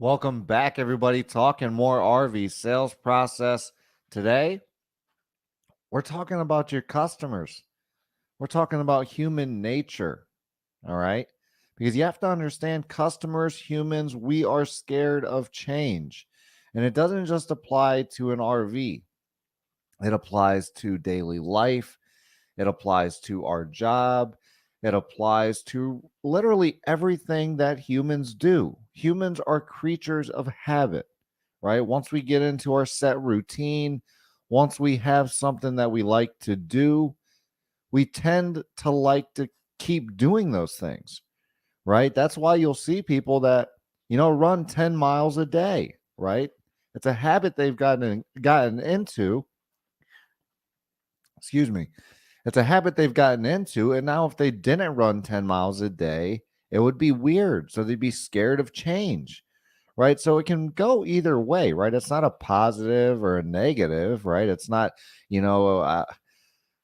Welcome back, everybody. Talking more RV sales process. Today, we're talking about your customers. We're talking about human nature. All right. Because you have to understand customers, humans, we are scared of change. And it doesn't just apply to an RV, it applies to daily life, it applies to our job. It applies to literally everything that humans do. Humans are creatures of habit, right? Once we get into our set routine, once we have something that we like to do, we tend to like to keep doing those things, right? That's why you'll see people that, run 10 miles a day, right? It's a habit they've gotten into, excuse me. It's a habit they've gotten into. And now, if they didn't run 10 miles a day, it would be weird. So they'd be scared of change, right? So it can go either way, right? It's not a positive or a negative, right? It's not, you know, uh,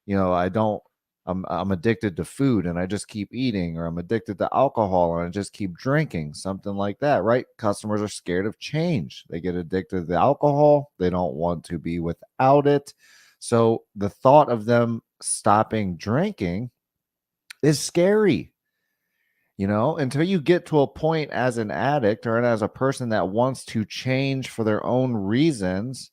I don't. I'm addicted to food and I just keep eating, or I'm addicted to alcohol and I just keep drinking, something like that, right? Customers are scared of change. They get addicted to the alcohol. They don't want to be without it. So the thought of them stopping drinking is scary, until you get to a point as an addict or as a person that wants to change for their own reasons.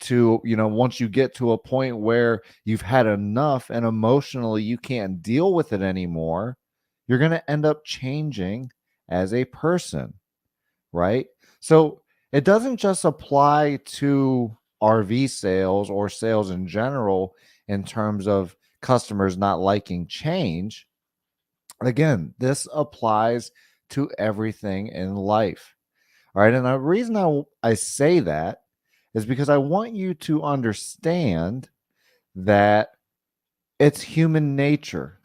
To, once you get to a point where you've had enough and emotionally you can't deal with it anymore, you're going to end up changing as a person, right? So it doesn't just apply to RV sales or sales in general in terms of customers not liking change. Again, this applies to everything in life. All right. And the reason I say that is because I want you to understand that it's human nature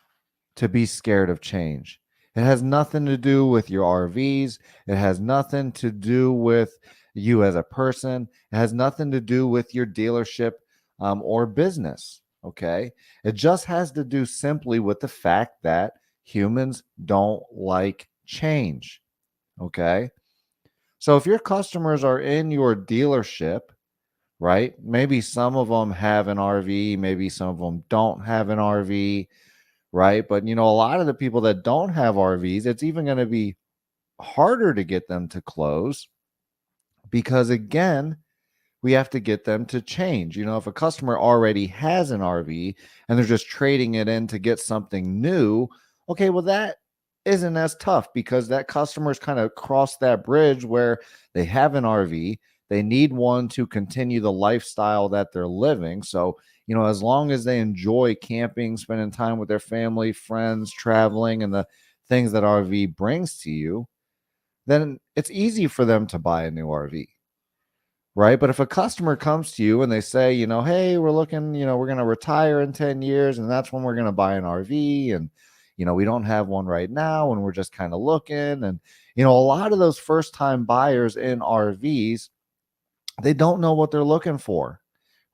to be scared of change. It has nothing to do with your RVs. It has nothing to do with you as a person. It has nothing to do with your dealership or business. Okay. It just has to do simply with the fact that humans don't like change. Okay. So if your customers are in your dealership, right? Maybe some of them have an RV, maybe some of them don't have an RV, right? But a lot of the people that don't have RVs, it's even going to be harder to get them to close because, again, we have to get them to change. If a customer already has an RV and they're just trading it in to get something new, okay, well, that isn't as tough because that customer's kind of crossed that bridge where they have an RV. They need one to continue the lifestyle that they're living. So, as long as they enjoy camping, spending time with their family, friends, traveling, and the things that RV brings to you, then it's easy for them to buy a new RV. Right. But if a customer comes to you and they say, hey, we're looking, we're going to retire in 10 years and that's when we're going to buy an RV. And, we don't have one right now and we're just kind of looking. And, a lot of those first time buyers in RVs, they don't know what they're looking for.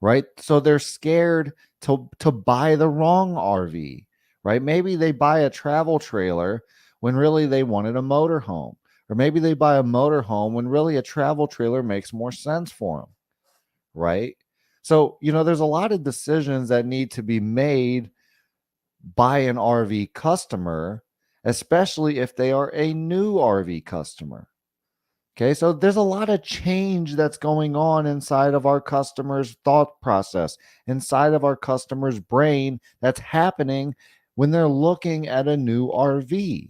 Right. So they're scared to buy the wrong RV. Right. Maybe they buy a travel trailer when really they wanted a motorhome. Or maybe they buy a motorhome when really a travel trailer makes more sense for them, right? So, there's a lot of decisions that need to be made by an RV customer, especially if they are a new RV customer. Okay, so there's a lot of change that's going on inside of our customer's thought process, inside of our customer's brain that's happening when they're looking at a new RV.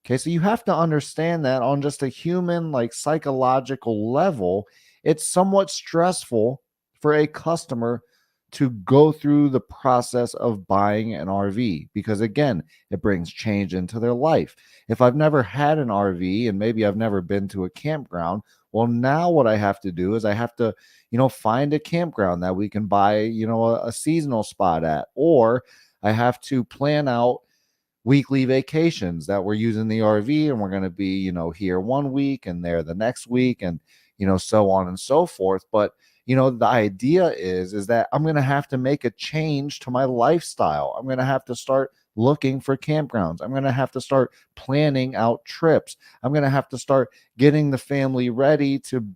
Okay, so you have to understand that on just a human, like psychological level, it's somewhat stressful for a customer to go through the process of buying an RV because, again, it brings change into their life. If I've never had an RV and maybe I've never been to a campground, well, now what I have to do is I have to, find a campground that we can buy, a seasonal spot at, or I have to plan out weekly vacations that we're using the RV and we're going to be, here one week and there the next week and, so on and so forth. But, the idea is that I'm going to have to make a change to my lifestyle. I'm going to have to start looking for campgrounds. I'm going to have to start planning out trips. I'm going to have to start getting the family ready to,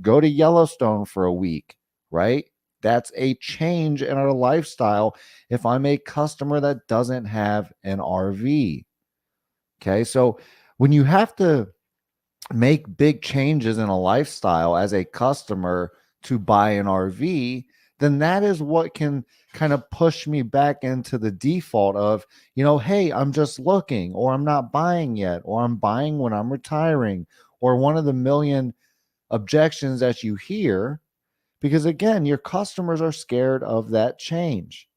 go to Yellowstone for a week, right? That's a change in our lifestyle if I'm a customer that doesn't have an RV. Okay. So when you have to make big changes in a lifestyle as a customer to buy an RV, then that is what can kind of push me back into the default of, hey, I'm just looking, or I'm not buying yet, or I'm buying when I'm retiring, or one of the million objections that you hear, because again, your customers are scared of that change.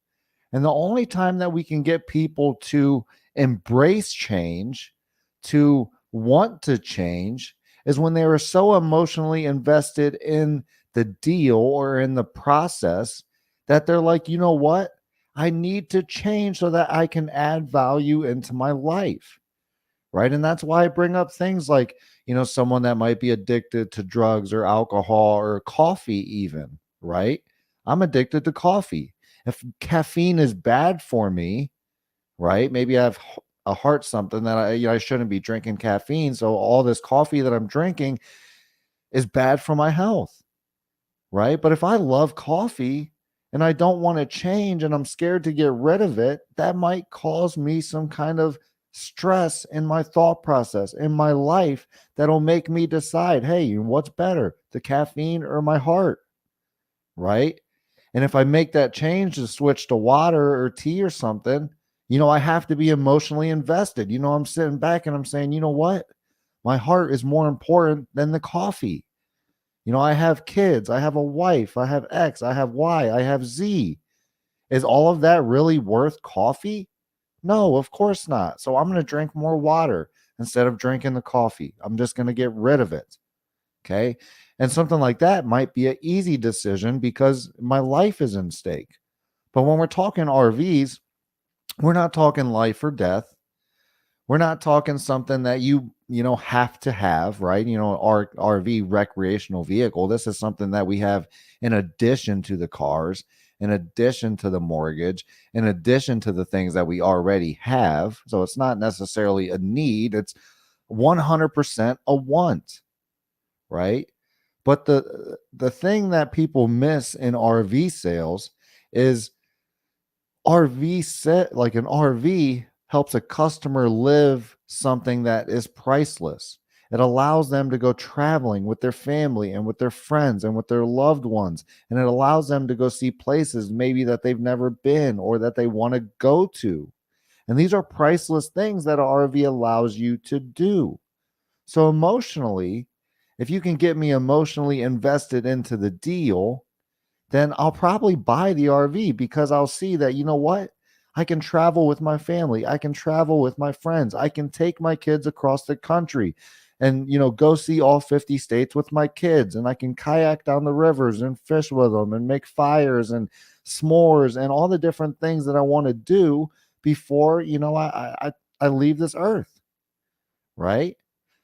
And the only time that we can get people to embrace change, to want to change, is when they are so emotionally invested in the deal or in the process that they're like, you know what? I need to change so that I can add value into my life. Right. And that's why I bring up things like, someone that might be addicted to drugs or alcohol or coffee, even. Right. I'm addicted to coffee. If caffeine is bad for me, right? Maybe I have a heart something that I shouldn't be drinking caffeine. So all this coffee that I'm drinking is bad for my health, right? But if I love coffee and I don't want to change and I'm scared to get rid of it, that might cause me some kind of stress in my thought process, in my life, that'll make me decide, hey, what's better, the caffeine or my heart, right? And if I make that change to switch to water or tea or something, I have to be emotionally invested. I'm sitting back and I'm saying, you know what? My heart is more important than the coffee. I have kids, I have a wife, I have X, I have Y, I have Z. Is all of that really worth coffee? No, of course not. So I'm going to drink more water instead of drinking the coffee. I'm just going to get rid of it. Okay. And something like that might be an easy decision because my life is in stake. But when we're talking RVs, we're not talking life or death. We're not talking something that you have to have, right? RV, recreational vehicle. This is something that we have in addition to the cars, in addition to the mortgage, in addition to the things that we already have. So it's not necessarily a need, it's 100% a want, right? But the thing that people miss in RV sales is RV set like an RV helps a customer live something that is priceless. It allows them to go traveling with their family and with their friends and with their loved ones. And it allows them to go see places maybe that they've never been or that they want to go to. And these are priceless things that an RV allows you to do. So, emotionally, if you can get me emotionally invested into the deal, then I'll probably buy the RV because I'll see that, you know what? I can travel with my family. I can travel with my friends. I can take my kids across the country and, go see all 50 states with my kids. And I can kayak down the rivers and fish with them and make fires and s'mores and all the different things that I want to do before, I leave this earth. Right.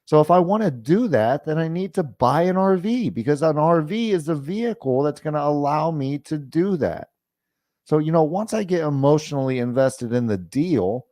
So if I want to do that, then I need to buy an RV because an RV is the vehicle that's going to allow me to do that. So, once I get emotionally invested in the deal,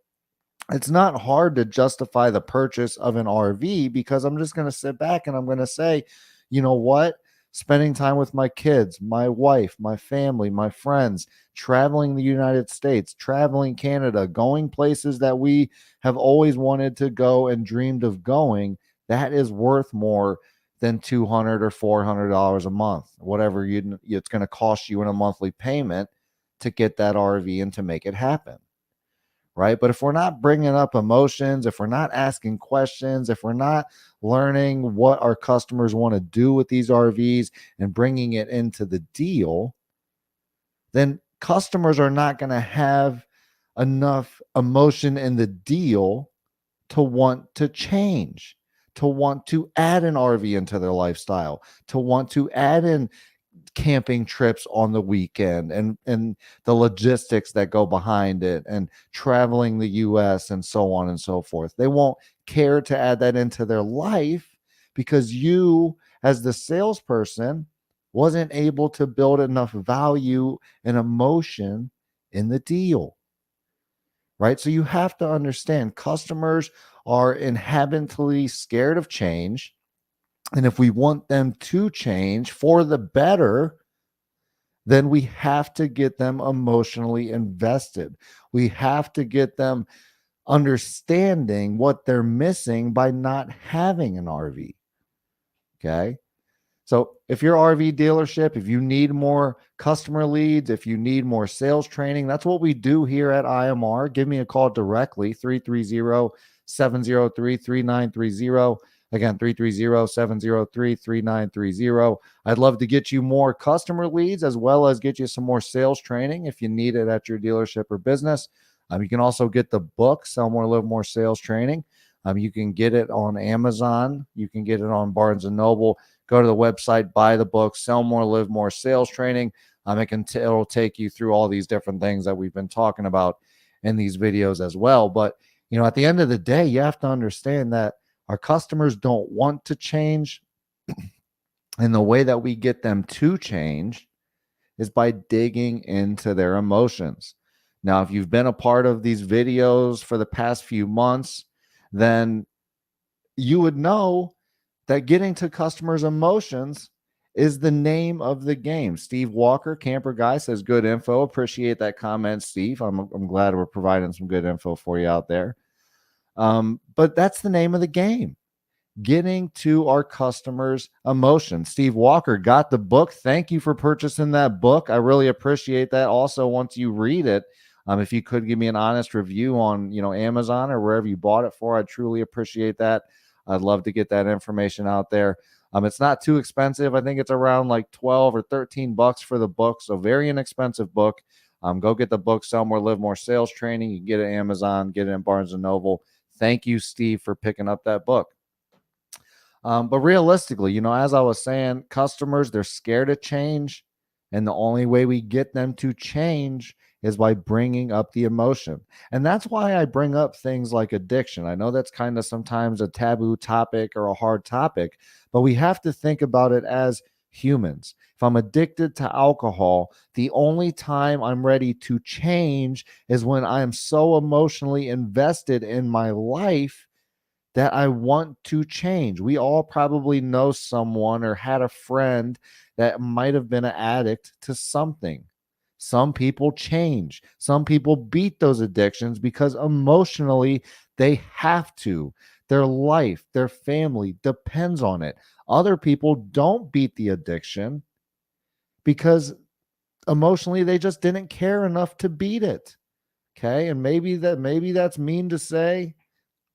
it's not hard to justify the purchase of an RV because I'm just going to sit back and I'm going to say, you know what? Spending time with my kids, my wife, my family, my friends, traveling the United States, traveling Canada, going places that we have always wanted to go and dreamed of going, that is worth more than $200 or $400 a month, whatever it's going to cost you in a monthly payment to get that RV and to make it happen. Right. But if we're not bringing up emotions, if we're not asking questions, if we're not learning what our customers want to do with these RVs and bringing it into the deal, then customers are not going to have enough emotion in the deal to want to change, to want to add an RV into their lifestyle, to want to add in camping trips on the weekend and the logistics that go behind it and traveling the US and so on and so forth. They won't care to add that into their life because you as the salesperson wasn't able to build enough value and emotion in the deal. right? So you have to understand customers are inherently scared of change. And if we want them to change for the better, then we have to get them emotionally invested. We have to get them understanding what they're missing by not having an RV. Okay. So if your RV dealership, if you need more customer leads, if you need more sales training, that's what we do here at IMR. Give me a call directly, 330-703-3930. Again, 330-703-3930. I'd love to get you more customer leads as well as get you some more sales training if you need it at your dealership or business. You can also get the book, Sell More, Live More Sales Training. You can get it on Amazon. You can get it on Barnes & Noble. Go to the website, buy the book, Sell More, Live More Sales Training. It'll take you through all these different things that we've been talking about in these videos as well. But, at the end of the day, you have to understand that our customers don't want to change. And the way that we get them to change is by digging into their emotions. Now, if you've been a part of these videos for the past few months, then you would know that getting to customers' emotions is the name of the game. Steve Walker, Camper Guy, says good info. Appreciate that comment, Steve. I'm glad we're providing some good info for you out there. But that's the name of the game. Getting to our customers' emotions. Steve Walker got the book. Thank you for purchasing that book. I really appreciate that. Also, once you read it, if you could give me an honest review on, Amazon or wherever you bought it for, I'd truly appreciate that. I'd love to get that information out there. It's not too expensive. I think it's around like 12 or 13 bucks for the book. So very inexpensive book. Go get the book, Sell More, Live More Sales Training. You can get it at Amazon, get it in Barnes & Noble. Thank you, Steve, for picking up that book. But realistically, as I was saying, customers, they're scared of change. And the only way we get them to change is by bringing up the emotion. And that's why I bring up things like addiction. I know that's kind of sometimes a taboo topic or a hard topic, but we have to think about it as humans. If I'm addicted to alcohol, the only time I'm ready to change is when I am so emotionally invested in my life that I want to change. We all probably know someone or had a friend that might have been an addict to something. Some people change. Some people beat those addictions because emotionally they have to. Their life, their family depends on it. Other people don't beat the addiction because emotionally they just didn't care enough to beat it. Okay? And maybe that's mean to say.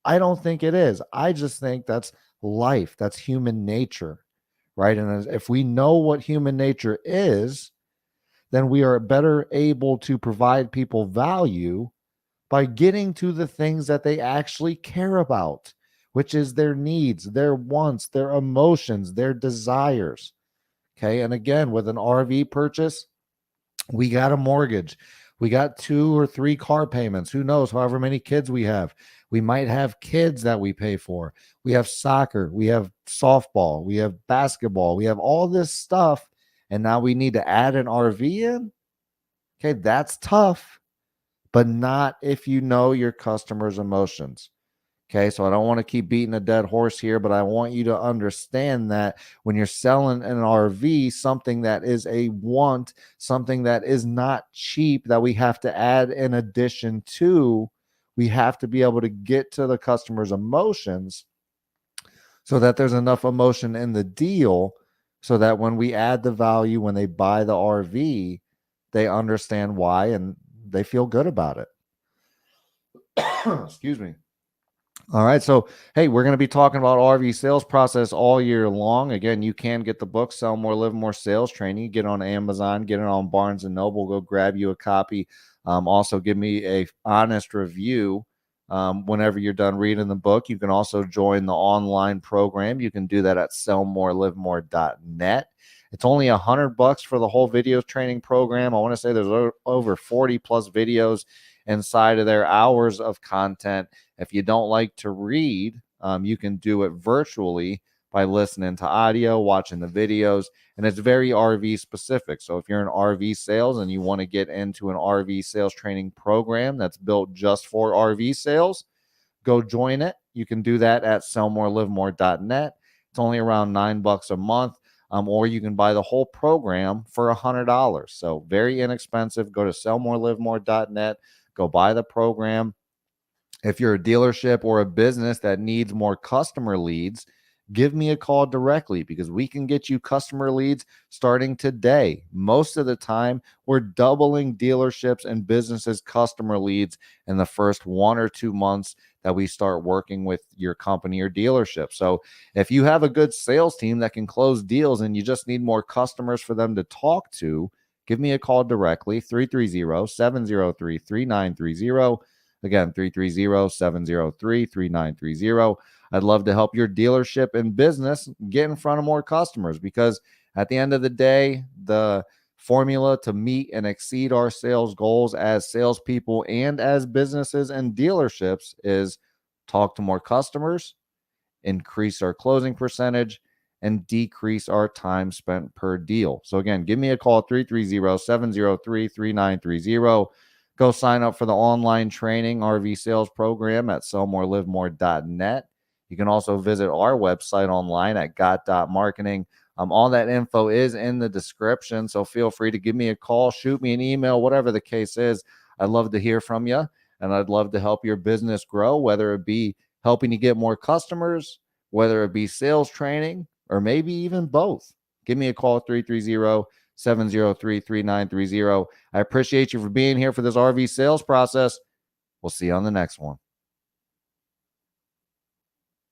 I don't think it is. I just think that's life. That's human nature, right? And if we know what human nature is, then we are better able to provide people value by getting to the things that they actually care about, which is their needs, their wants, their emotions, their desires. Okay. And again, with an RV purchase, we got a mortgage. We got 2 or 3 car payments. Who knows? However many kids we have. We might have kids that we pay for. We have soccer. We have softball. We have basketball. We have all this stuff. And now we need to add an RV in. Okay, that's tough, but not if you know your customer's emotions. Okay, so I don't want to keep beating a dead horse here, but I want you to understand that when you're selling an RV, something that is a want, something that is not cheap, that we have to add in addition to, we have to be able to get to the customer's emotions so that there's enough emotion in the deal so that when we add the value, when they buy the RV, they understand why and they feel good about it. Excuse me. All right. So, hey, we're going to be talking about RV sales process all year long. Again, you can get the book, Sell More, Live More Sales Training. Get on Amazon, get it on Barnes & Noble. Go grab you a copy. Also, give me a honest review whenever you're done reading the book. You can also join the online program. You can do that at sellmorelivemore.net. It's only $100 for the whole video training program. I want to say there's over 40 plus videos inside of their hours of content. If you don't like to read, you can do it virtually by listening to audio, watching the videos, and it's very RV specific. So if you're in RV sales and you want to get into an RV sales training program that's built just for RV sales, go join it. You can do that at sellmorelivemore.net. It's only around $9 a month. Or you can buy the whole program for $100. So very inexpensive. Go to sellmorelivemore.net. Go buy the program. If you're a dealership or a business that needs more customer leads, give me a call directly because we can get you customer leads starting today. Most of the time, we're doubling dealerships and businesses' customer leads in the first 1 or 2 months that we start working with your company or dealership. So if you have a good sales team that can close deals and you just need more customers for them to talk to, give me a call directly, 330-703-3930. Again, 330-703-3930. I'd love to help your dealership and business get in front of more customers because at the end of the day, the formula to meet and exceed our sales goals as salespeople and as businesses and dealerships is talk to more customers, increase our closing percentage, and decrease our time spent per deal. So again, give me a call, 330-703-3930. Go sign up for the online training RV sales program at sellmorelivemore.net. You can also visit our website online at got.marketing. All that info is in the description, so feel free to give me a call, shoot me an email, whatever the case is. I'd love to hear from you, and I'd love to help your business grow, whether it be helping you get more customers, whether it be sales training, or maybe even both. Give me a call, 330-703-3930. I appreciate you for being here for this RV sales process. We'll see you on the next one.